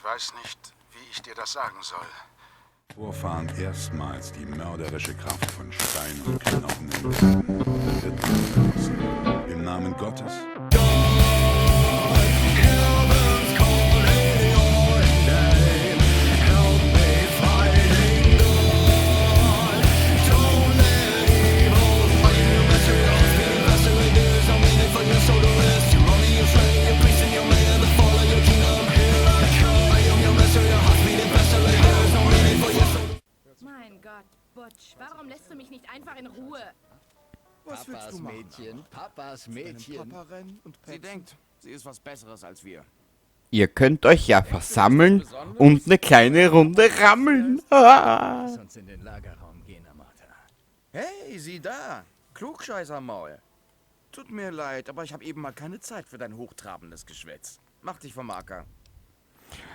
weiß nicht, wie ich dir das sagen soll. Vorfahren erstmals die mörderische Kraft von Stein und Knochen in Wissen wird ausgelassen. Im Namen Gottes. Mein Gott, Butch, warum lässt du mich nicht einfach in Ruhe? Was willst du machen? Papas Mädchen. Papa rennen und Sie denkt, sie ist was Besseres als wir. Ihr könnt euch ja versammeln und eine kleine Runde rammeln. Ah. Lass uns in den Lagerraum gehen, Amata. Hey, sieh da. Klugscheißermaul. Tut mir leid, aber ich habe eben mal keine Zeit für dein hochtrabendes Geschwätz. Mach dich vom Acker.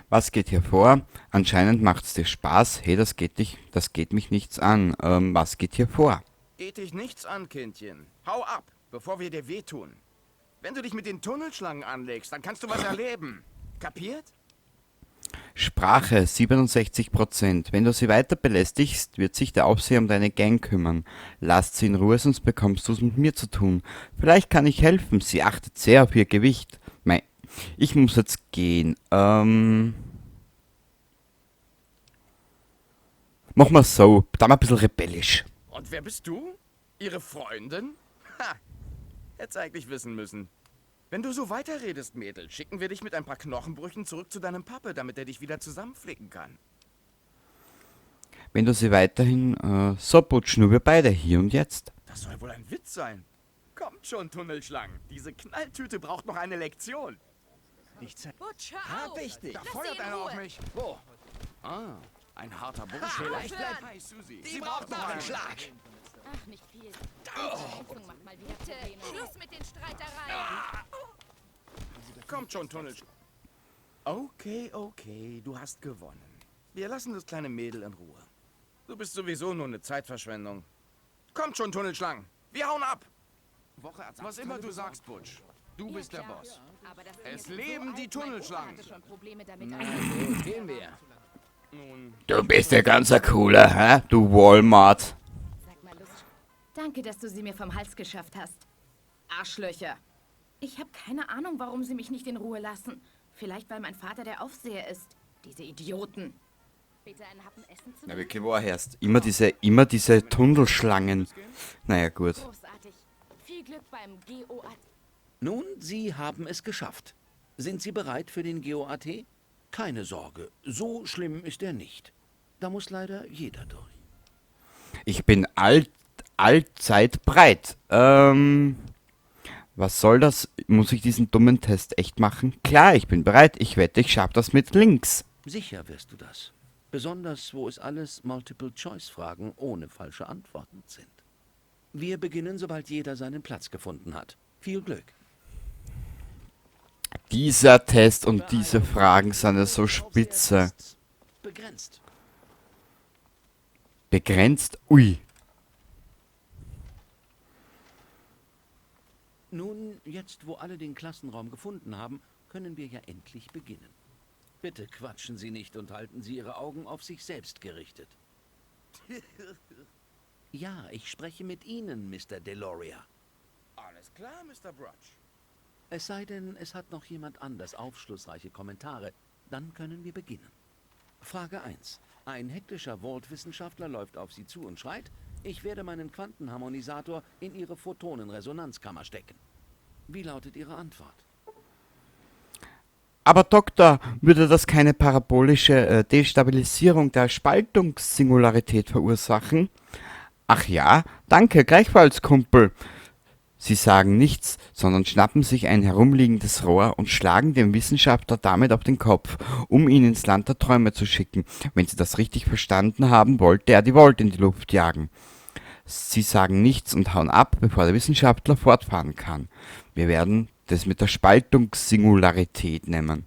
Was geht hier vor? Anscheinend macht's dir Spaß. Hey, das geht mich nichts an. Was geht hier vor? Geht dich nichts an, Kindchen. Hau ab, bevor wir dir wehtun. Wenn du dich mit den Tunnelschlangen anlegst, dann kannst du was erleben. Kapiert? Sprache 67%. Wenn du sie weiter belästigst, wird sich der Aufseher um deine Gang kümmern. Lasst sie in Ruhe, sonst bekommst du es mit mir zu tun. Vielleicht kann ich helfen. Sie achtet sehr auf ihr Gewicht. Ich muss jetzt gehen. Machen wir so. Da mal ein bisschen rebellisch. Und wer bist du? Ihre Freundin? Ha! Hätt's eigentlich wissen müssen. Wenn du so weiterredest, Mädel, schicken wir dich mit ein paar Knochenbrüchen zurück zu deinem Pappe, damit er dich wieder zusammenflicken kann. Wenn du sie weiterhin so putschen, nur wir beide hier und jetzt. Das soll wohl ein Witz sein. Kommt schon, Tunnelschlangen. Diese Knalltüte braucht noch eine Lektion. Butch, hör auf! Hab ich dich. Da Lass feuert sie in einer auf Ruhe. mich. Wo? Ah, ein harter Bursche. Vielleicht bleibt Hi, Susi. die braucht noch einen Schlag. Ach, nicht viel. Die Impfung macht mal wieder Probleme. Schluss mit den Streitereien. Kommt schon, Tunnelschlangen. Okay, du hast gewonnen. Wir lassen das kleine Mädel in Ruhe. Du bist sowieso nur eine Zeitverschwendung. Kommt schon, Tunnelschlangen. Wir hauen ab. Was immer du sagst, Butch. Du bist der Boss. Aber das Ding Es ist leben so die alt, mein Opa Tunnelschlangen. hatte schon Probleme damit. Gut, gehen wir. Nun, Du bist ja ganz ein cooler, hä? Du Walmart. Sag mal, Lust. Danke, dass du sie mir vom Hals geschafft hast. Arschlöcher. Ich habe keine Ahnung, warum sie mich nicht in Ruhe lassen. Vielleicht, weil mein Vater der Aufseher ist. Diese Idioten. Bitte einen Happen Essen zu Na, wirklich wahrhärst. Immer diese Tunnelschlangen. Naja, gut. Großartig. Viel Glück beim GOAT. Nun, Sie haben es geschafft. Sind Sie bereit für den GOAT? Keine Sorge, so schlimm ist er nicht. Da muss leider jeder durch. Ich bin allzeit breit. Was soll das? Muss ich diesen dummen Test echt machen? Klar, ich bin bereit. Ich wette, ich schaff das mit links. Sicher wirst du das. Besonders, wo es alles Multiple-Choice-Fragen ohne falsche Antworten sind. Wir beginnen, sobald jeder seinen Platz gefunden hat. Viel Glück. Dieser Test und diese Fragen sind ja so spitze. Begrenzt. Begrenzt? Ui. Nun, jetzt wo alle den Klassenraum gefunden haben, können wir ja endlich beginnen. Bitte quatschen Sie nicht und halten Sie Ihre Augen auf sich selbst gerichtet. Ja, ich spreche mit Ihnen, Mr. Deloria. alles klar, Mr. Brutch. Es sei denn, es hat noch jemand anders aufschlussreiche Kommentare. Dann können wir beginnen. Frage 1. Ein hektischer Vault-Wissenschaftler läuft auf Sie zu und schreit, ich werde meinen Quantenharmonisator in Ihre Photonenresonanzkammer stecken. Wie lautet Ihre Antwort? Aber Doktor, würde das keine parabolische Destabilisierung der Spaltungssingularität verursachen? Ach ja, danke, gleichfalls, Kumpel. Sie sagen nichts, sondern schnappen sich ein herumliegendes Rohr und schlagen dem Wissenschaftler damit auf den Kopf, um ihn ins Land der Träume zu schicken. Wenn Sie das richtig verstanden haben, wollte er die Volt in die Luft jagen. Sie sagen nichts und hauen ab, bevor der Wissenschaftler fortfahren kann. Wir werden das mit der Spaltungssingularität nehmen.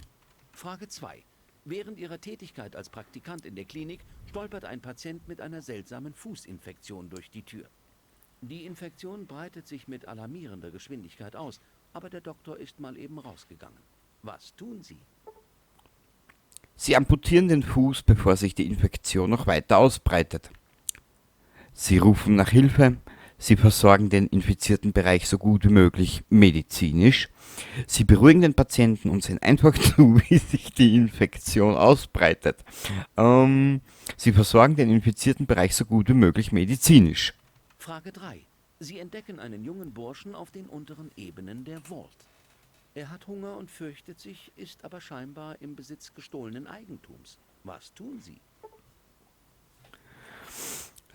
Frage 2. Während Ihrer Tätigkeit als Praktikant in der Klinik stolpert ein Patient mit einer seltsamen Fußinfektion durch die Tür. Die Infektion breitet sich mit alarmierender Geschwindigkeit aus, aber der Doktor ist mal eben rausgegangen. Was tun Sie? Sie amputieren den Fuß, bevor sich die Infektion noch weiter ausbreitet. Sie rufen nach Hilfe. Sie versorgen den infizierten Bereich so gut wie möglich medizinisch. Sie beruhigen den Patienten und sehen einfach zu, wie sich die Infektion ausbreitet. Sie versorgen den infizierten Bereich so gut wie möglich medizinisch. Frage 3. Sie entdecken einen jungen Burschen auf den unteren Ebenen der Vault. Er hat Hunger und fürchtet sich, ist aber scheinbar im Besitz gestohlenen Eigentums. Was tun Sie?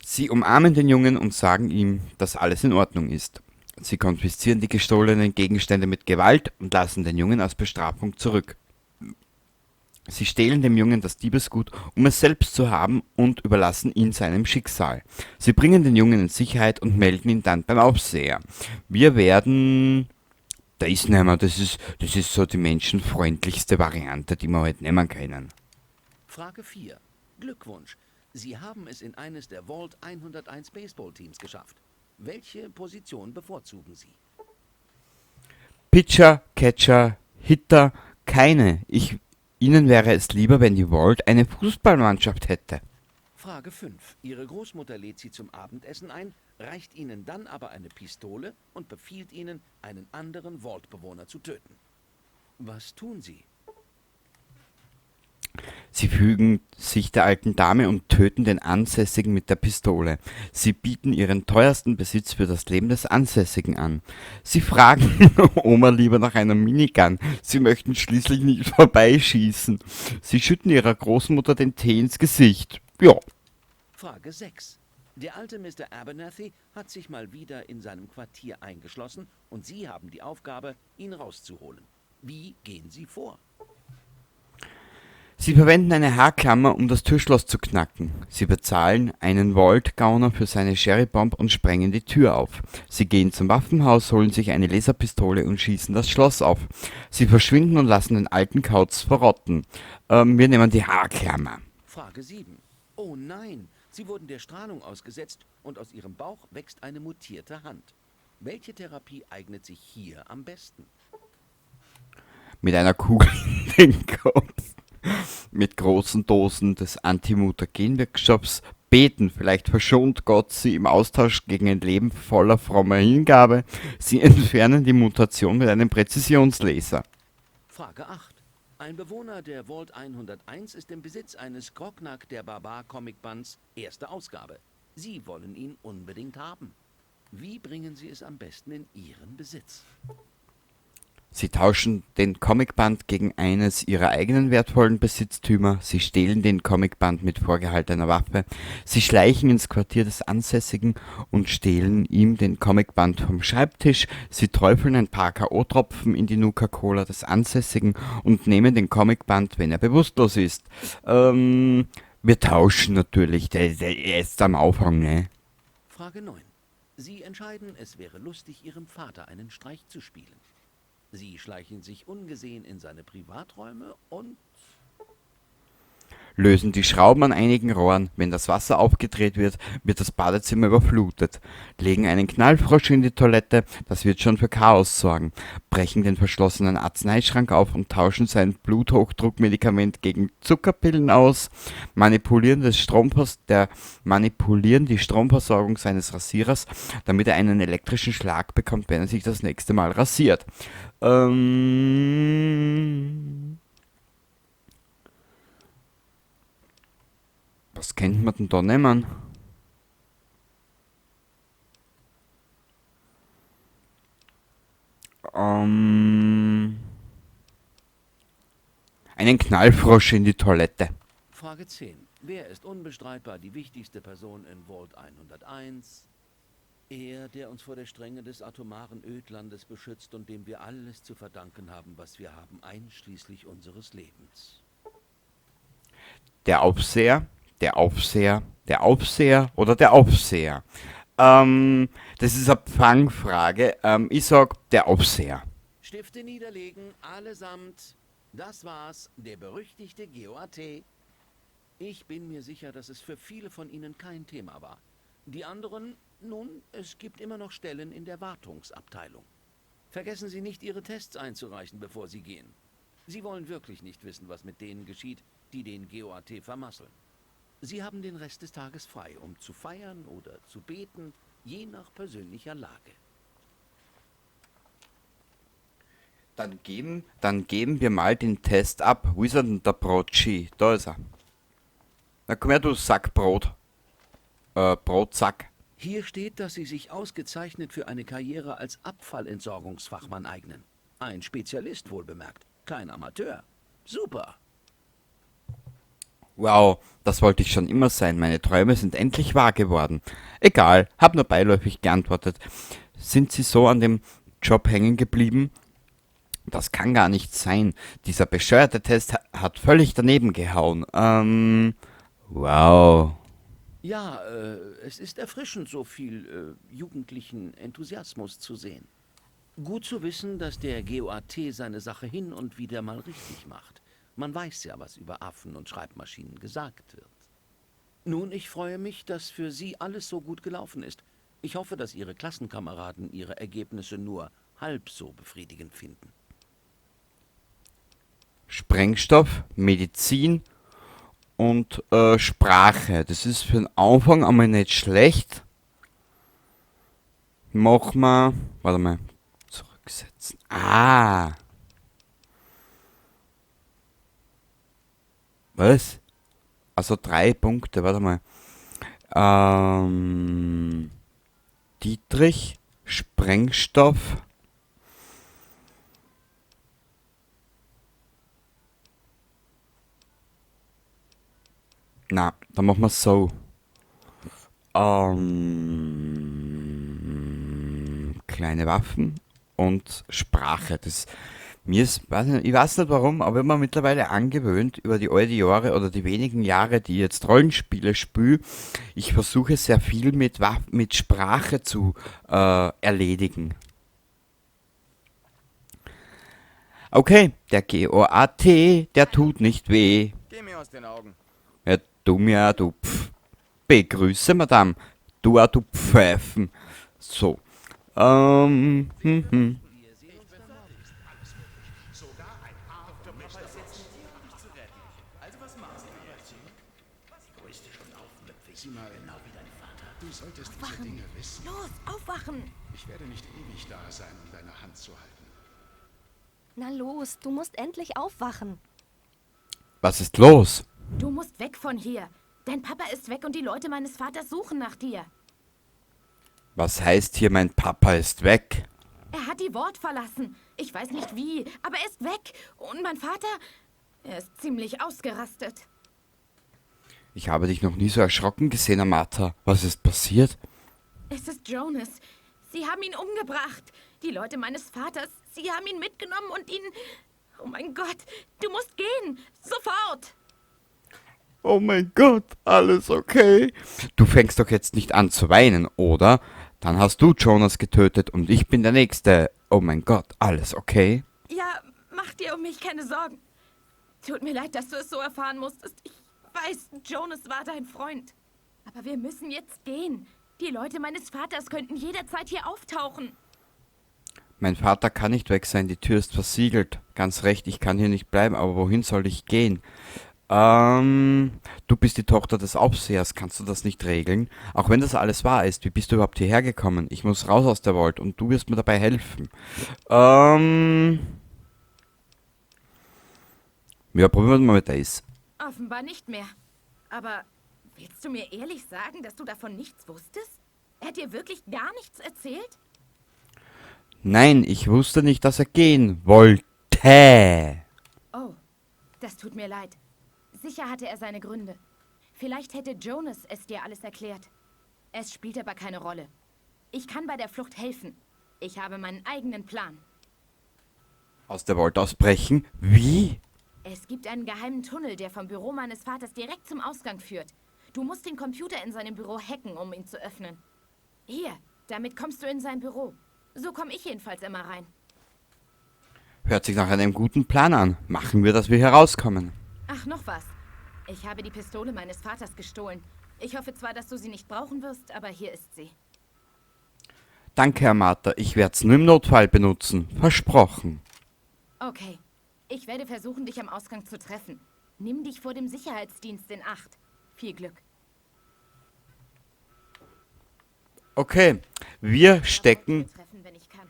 Sie umarmen den Jungen und sagen ihm, dass alles in Ordnung ist. Sie konfiszieren die gestohlenen Gegenstände mit Gewalt und lassen den Jungen als Bestrafung zurück. Sie stehlen dem Jungen das Diebesgut, um es selbst zu haben, und überlassen ihn seinem Schicksal. Sie bringen den Jungen in Sicherheit und melden ihn dann beim Aufseher. Wir werden... Da ist nicht mehr, das ist so die menschenfreundlichste Variante, die wir halt nehmen können. Frage 4. Glückwunsch. Sie haben es in eines der Vault 101 Baseballteams geschafft. Welche Position bevorzugen Sie? Pitcher, Catcher, Hitter, keine. Ihnen wäre es lieber, wenn die Vault eine Fußballmannschaft hätte. Frage 5. Ihre Großmutter lädt Sie zum Abendessen ein, reicht Ihnen dann aber eine Pistole und befiehlt Ihnen, einen anderen Vault-Bewohner zu töten. Was tun Sie? Sie fügen sich der alten Dame und töten den Ansässigen mit der Pistole. Sie bieten ihren teuersten Besitz für das Leben des Ansässigen an. Sie fragen Oma lieber nach einer Minigun. Sie möchten schließlich nicht vorbeischießen. Sie schütten ihrer Großmutter den Tee ins Gesicht. Ja. Frage 6. Der alte Mr. Abernathy hat sich mal wieder in seinem Quartier eingeschlossen und Sie haben die Aufgabe, ihn rauszuholen. Wie gehen Sie vor? Sie verwenden eine Haarklammer, um das Türschloss zu knacken. Sie bezahlen einen Vault-Gauner für seine Sherry-Bomb und sprengen die Tür auf. Sie gehen zum Waffenhaus, holen sich eine Laserpistole und schießen das Schloss auf. Sie verschwinden und lassen den alten Kauz verrotten. Wir nehmen die Haarklammer. Frage 7. Oh nein, Sie wurden der Strahlung ausgesetzt und aus Ihrem Bauch wächst eine mutierte Hand. Welche Therapie eignet sich hier am besten? Mit einer Kugel in den Kopf. Mit großen Dosen des Antimutagen-Wirkstoffs beten, vielleicht verschont Gott sie im Austausch gegen ein Leben voller frommer Hingabe. Sie entfernen die Mutation mit einem Präzisionslaser. Frage 8. Ein Bewohner der Vault 101 ist im Besitz eines Grognak der Barbar Comicbands, erste Ausgabe. Sie wollen ihn unbedingt haben. Wie bringen Sie es am besten in Ihren Besitz? Sie tauschen den Comicband gegen eines ihrer eigenen wertvollen Besitztümer. Sie stehlen den Comicband mit vorgehaltener Waffe. Sie schleichen ins Quartier des Ansässigen und stehlen ihm den Comicband vom Schreibtisch. Sie träufeln ein paar K.O.-Tropfen in die Nuka-Cola des Ansässigen und nehmen den Comicband, wenn er bewusstlos ist. Wir tauschen natürlich. Der ist am Aufhang, ne? Frage 9. Sie entscheiden, es wäre lustig, Ihrem Vater einen Streich zu spielen. Sie schleichen sich ungesehen in seine Privaträume und lösen die Schrauben an einigen Rohren. Wenn das Wasser aufgedreht wird, wird das Badezimmer überflutet. Legen einen Knallfrosch in die Toilette, das wird schon für Chaos sorgen. Brechen den verschlossenen Arzneischrank auf und tauschen sein Bluthochdruckmedikament gegen Zuckerpillen aus. Manipulieren die Stromversorgung seines Rasierers, damit er einen elektrischen Schlag bekommt, wenn er sich das nächste Mal rasiert. Was kennt man denn da nehmen? Einen Knallfrosch in die Toilette. Frage 10. Wer ist unbestreitbar die wichtigste Person in Vault 101? Er, der uns vor der Strenge des atomaren Ödlandes beschützt und dem wir alles zu verdanken haben, was wir haben, einschließlich unseres Lebens. Der Aufseher, der Aufseher, der Aufseher oder der Aufseher? Das ist eine Fangfrage. Ich sag der Aufseher. Stifte niederlegen, allesamt. Das war's, der berüchtigte GOAT. Ich bin mir sicher, dass es für viele von Ihnen kein Thema war. Die anderen, nun, es gibt immer noch Stellen in der Wartungsabteilung. Vergessen Sie nicht, Ihre Tests einzureichen, bevor Sie gehen. Sie wollen wirklich nicht wissen, was mit denen geschieht, die den GOAT vermasseln. Sie haben den Rest des Tages frei, um zu feiern oder zu beten, je nach persönlicher Lage. Dann geben wir mal den Test ab. Wo ist er denn, der Brotski? Da ist er. Na komm her, du Sackbrot. Brotsack. Hier steht, dass Sie sich ausgezeichnet für eine Karriere als Abfallentsorgungsfachmann eignen. Ein Spezialist wohlbemerkt, kein Amateur. Super. Wow, das wollte ich schon immer sein. Meine Träume sind endlich wahr geworden. Egal, hab nur beiläufig geantwortet. Sind Sie so an dem Job hängen geblieben? Das kann gar nicht sein. Dieser bescheuerte Test hat völlig daneben gehauen. Wow. Ja, es ist erfrischend, so viel jugendlichen Enthusiasmus zu sehen. Gut zu wissen, dass der GOAT seine Sache hin und wieder mal richtig macht. Man weiß ja, was über Affen und Schreibmaschinen gesagt wird. Nun, ich freue mich, dass für Sie alles so gut gelaufen ist. Ich hoffe, dass Ihre Klassenkameraden Ihre Ergebnisse nur halb so befriedigend finden. Sprengstoff, Medizin und Sprache. Das ist für den Anfang einmal nicht schlecht. Mach mal. Warte mal. Zurücksetzen. Ah. Was? Also 3 Punkte, warte mal. Dietrich, Sprengstoff. Na, dann machen wir es so. Kleine Waffen und Sprache. Ich weiß nicht warum, aber ich habe mir mittlerweile angewöhnt, über die alten Jahre oder die wenigen Jahre, die ich jetzt Rollenspiele spiele, ich versuche sehr viel mit Sprache zu erledigen. Okay, der GOAT, der tut nicht weh. Geh mir aus den Augen. Ja, du mir, du Pf. Begrüße, Madame. Du auch, du Pfeifen. So. Du solltest diese Dinge wissen. Los, aufwachen! Ich werde nicht ewig da sein, um deine Hand zu halten. Na los, du musst endlich aufwachen. Was ist los? Du musst weg von hier. Dein Papa ist weg und die Leute meines Vaters suchen nach dir. Was heißt hier, mein Papa ist weg? Er hat die Wort verlassen. Ich weiß nicht wie, aber er ist weg. Und mein Vater, er ist ziemlich ausgerastet. Ich habe dich noch nie so erschrocken gesehen, Amata. Was ist passiert? Es ist Jonas. Sie haben ihn umgebracht. Die Leute meines Vaters, sie haben ihn mitgenommen und ihn... Oh mein Gott, du musst gehen. Sofort. Oh mein Gott, alles okay? Du fängst doch jetzt nicht an zu weinen, oder? Dann hast du Jonas getötet und ich bin der Nächste. Oh mein Gott, alles okay? Ja, mach dir um mich keine Sorgen. Tut mir leid, dass du es so erfahren musstest. Ich weiß, Jonas war dein Freund. Aber wir müssen jetzt gehen. Die Leute meines Vaters könnten jederzeit hier auftauchen. Mein Vater kann nicht weg sein, die Tür ist versiegelt. Ganz recht, ich kann hier nicht bleiben, aber wohin soll ich gehen? Du bist die Tochter des Aufsehers, kannst du das nicht regeln? Auch wenn das alles wahr ist, wie bist du überhaupt hierher gekommen? Ich muss raus aus der Vault und du wirst mir dabei helfen. Ja, probieren wir mal mit das. Offenbar nicht mehr. Aber willst du mir ehrlich sagen, dass du davon nichts wusstest? Er hat dir wirklich gar nichts erzählt? Nein, ich wusste nicht, dass er gehen wollte. Oh, das tut mir leid. Sicher hatte er seine Gründe. Vielleicht hätte Jonas es dir alles erklärt. Es spielt aber keine Rolle. Ich kann bei der Flucht helfen. Ich habe meinen eigenen Plan. Aus der Vault ausbrechen? Wie? Es gibt einen geheimen Tunnel, der vom Büro meines Vaters direkt zum Ausgang führt. Du musst den Computer in seinem Büro hacken, um ihn zu öffnen. Hier, damit kommst du in sein Büro. So komme ich jedenfalls immer rein. Hört sich nach einem guten Plan an. Machen wir, dass wir hier rauskommen. Ach, noch was. Ich habe die Pistole meines Vaters gestohlen. Ich hoffe zwar, dass du sie nicht brauchen wirst, aber hier ist sie. Danke, Amata. Ich werde es nur im Notfall benutzen. Versprochen. Okay. Ich werde versuchen, dich am Ausgang zu treffen. Nimm dich vor dem Sicherheitsdienst in Acht. Viel Glück. Okay, wir stecken Treffen, wenn ich kann.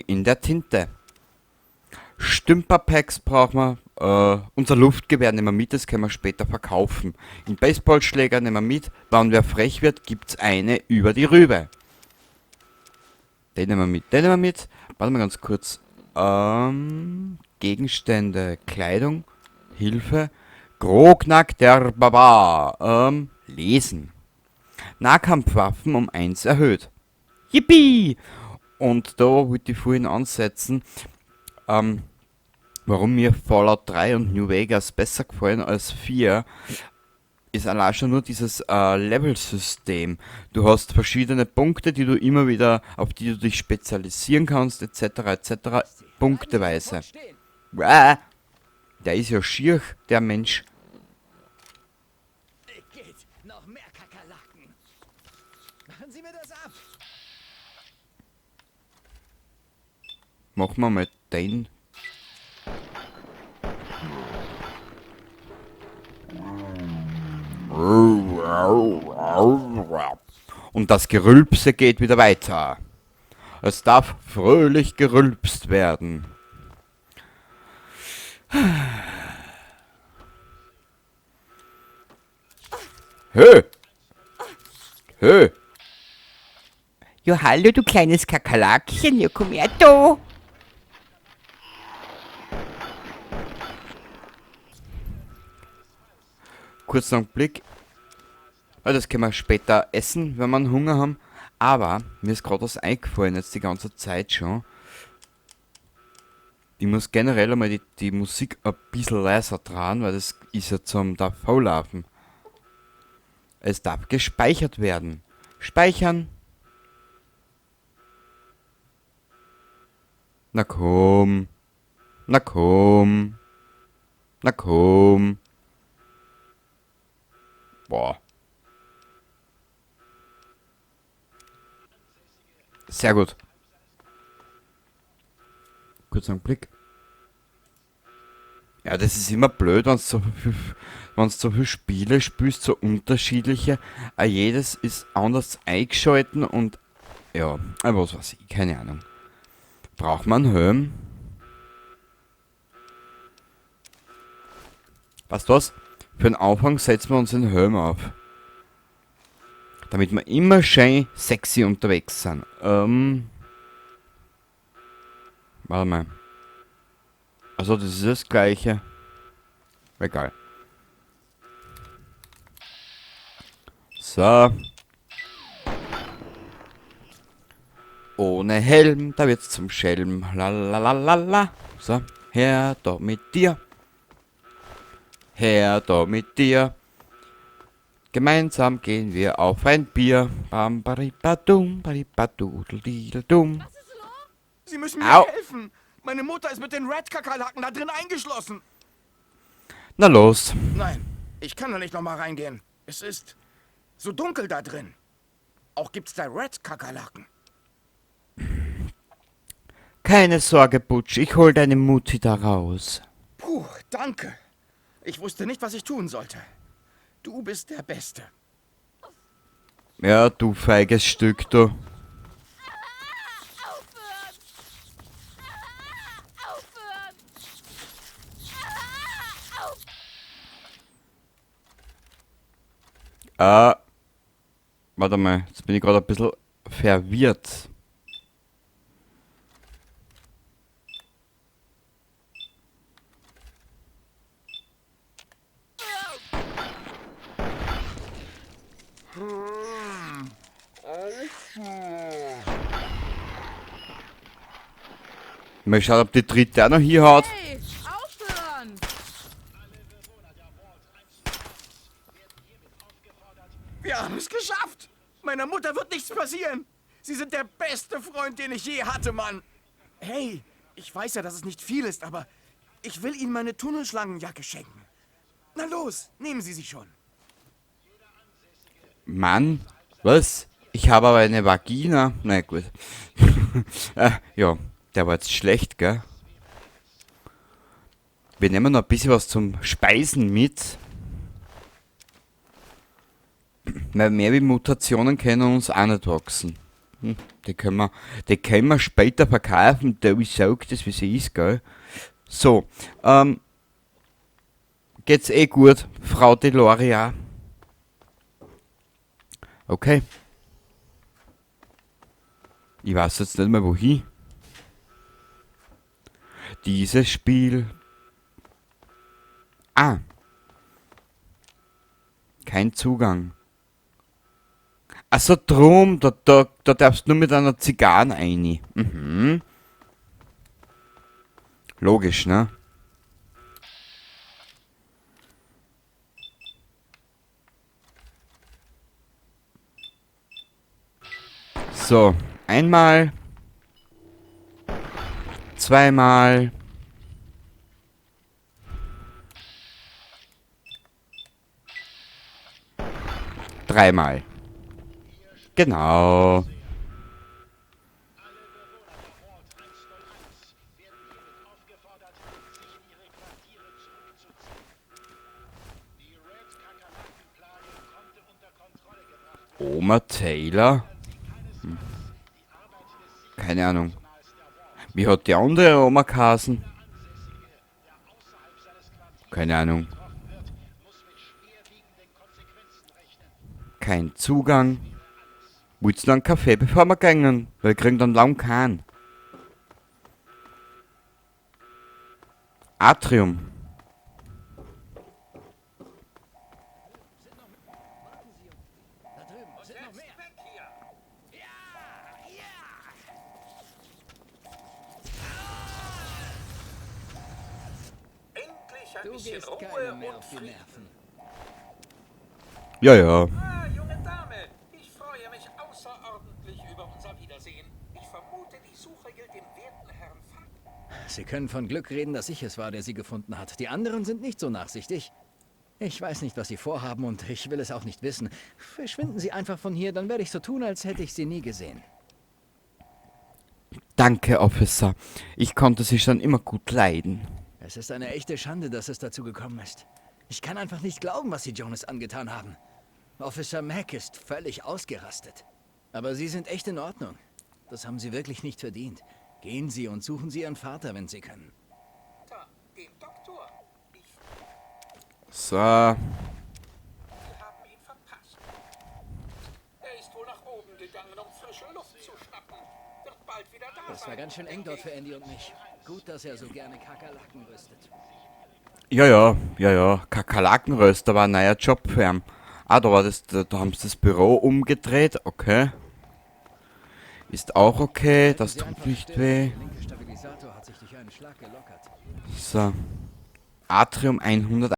in der Tinte. Stümperpacks brauchen wir. Unser Luftgewehr nehmen wir mit, das können wir später verkaufen. Den Baseballschläger nehmen wir mit. Wenn wer frech wird, gibt's eine über die Rübe. Den nehmen wir mit, den nehmen wir mit. Warte mal ganz kurz. Gegenstände, Kleidung, Hilfe. Grognak der Barbar. Lesen. Nahkampfwaffen um 1 erhöht. Yippie! Und da wollte ich vorhin ansetzen, warum mir Fallout 3 und New Vegas besser gefallen als 4, ist allein schon nur dieses Level-System. Du hast verschiedene Punkte, die du immer wieder, auf die du dich spezialisieren kannst, etc. etc. Punkteweise. Der ist ja schier, der Mensch. Geht noch mehr Kakerlaken. Machen Sie mir das ab. Machen wir mal den. Und das Gerülpse geht wieder weiter. Es darf fröhlich gerülpst werden. Hö! Hö! Ja, hallo, du kleines Kakerlakchen, ja, komm her, da! Kurzen Blick. Das können wir später essen, wenn wir Hunger haben. Aber mir ist gerade was eingefallen, jetzt die ganze Zeit schon. Ich muss generell einmal die Musik ein bisschen leiser drehen, weil das ist ja zum Davonlaufen. Es darf gespeichert werden. Speichern. Na komm. Na komm. Na komm. Boah. Sehr gut. Kurz einen Blick. Ja, das ist immer blöd, wenn du so viele Spiele spielst, so unterschiedliche. Jedes ist anders eingeschalten und ja, was weiß ich, keine Ahnung. Braucht man einen Helm? Weißt du was? Für den Anfang setzen wir uns den Helm auf. Damit wir immer schön sexy unterwegs sind. Warte mal. Also das ist das gleiche. Egal. So. Ohne Helm, da wird's zum Schelm. Lalalala. So, her da mit dir. Her da mit dir. Gemeinsam gehen wir auf ein Bier. Bam baribadum, baribadudel-didel-dum. Sie müssen mir helfen. Meine Mutter ist mit den Red-Kakerlaken da drin eingeschlossen. Na los. Nein, ich kann da nicht nochmal reingehen. Es ist so dunkel da drin. Auch gibt's da Red-Kakerlaken. Keine Sorge, Butch, ich hol deine Mutti da raus. Puh, danke. Ich wusste nicht, was ich tun sollte. Du bist der Beste. Ja, du feiges Stück, du. Warte mal, jetzt bin ich gerade ein bisschen verwirrt. Mal schauen, ob die dritte auch noch hier hat. Hey, aufhören! Wir haben es geschafft. Meiner Mutter wird nichts passieren. Sie sind der beste Freund, den ich je hatte, Mann. Hey, ich weiß ja, dass es nicht viel ist, aber ich will Ihnen meine Tunnelschlangenjacke schenken. Na los, nehmen Sie sie schon. Mann, was? Ich habe aber eine Vagina. Na gut. Ja, der war jetzt schlecht, gell? Wir nehmen noch ein bisschen was zum Speisen mit. Weil mehr wie Mutationen können uns auch nicht wachsen. Die können wir später verkaufen, da ich sag das, wie sie ist, gell? So, geht's eh gut, Frau Deloria? Okay. Ich weiß jetzt nicht mehr wohin. Dieses Spiel. Ah. Kein Zugang. Also drum, da darfst du nur mit einer Zigarre rein. Mhm. Logisch, ne? So, einmal. Zweimal. Dreimal. Genau. Oma Taylor? Keine Ahnung. Wie hat die andere Oma geheißen? Keine Ahnung. Kein Zugang. Willst du noch einen Kaffee, bevor wir gehen? Weil wir kriegen dann lang keinen. Atrium. Du gehst keinem mehr auf die Nerven. Ja, ja. Ah, junge Dame, ich freue mich außerordentlich über unser Wiedersehen. Ich vermute, die Suche gilt dem werten Herrn Fang. Sie können von Glück reden, dass ich es war, der sie gefunden hat. Die anderen sind nicht so nachsichtig. Ich weiß nicht, was sie vorhaben und ich will es auch nicht wissen. Verschwinden Sie einfach von hier, dann werde ich so tun, als hätte ich sie nie gesehen. Danke, Officer. Ich konnte sie schon immer gut leiden. Es ist eine echte Schande, dass es dazu gekommen ist. Ich kann einfach nicht glauben, was Sie Jonas angetan haben. Officer Mack ist völlig ausgerastet. Aber Sie sind echt in Ordnung. Das haben Sie wirklich nicht verdient. Gehen Sie und suchen Sie Ihren Vater, wenn Sie können. Da, den Doktor. So. Wir haben ihn verpasst. Er ist wohl nach oben gegangen, um frische Luft zu schnappen. Wird bald wieder da sein. Das war ganz schön eng dort für Andy und mich. Gut, dass er so gerne Kakerlaken rüstet. Ja. Kakerlakenröster war ein neuer Job für ihn. Ah, da haben sie das Büro umgedreht, okay. Ist auch okay, das tut nicht weh. Der linke Stabilisator hat sich durch einen Schlag gelockert. So. Atrium 100.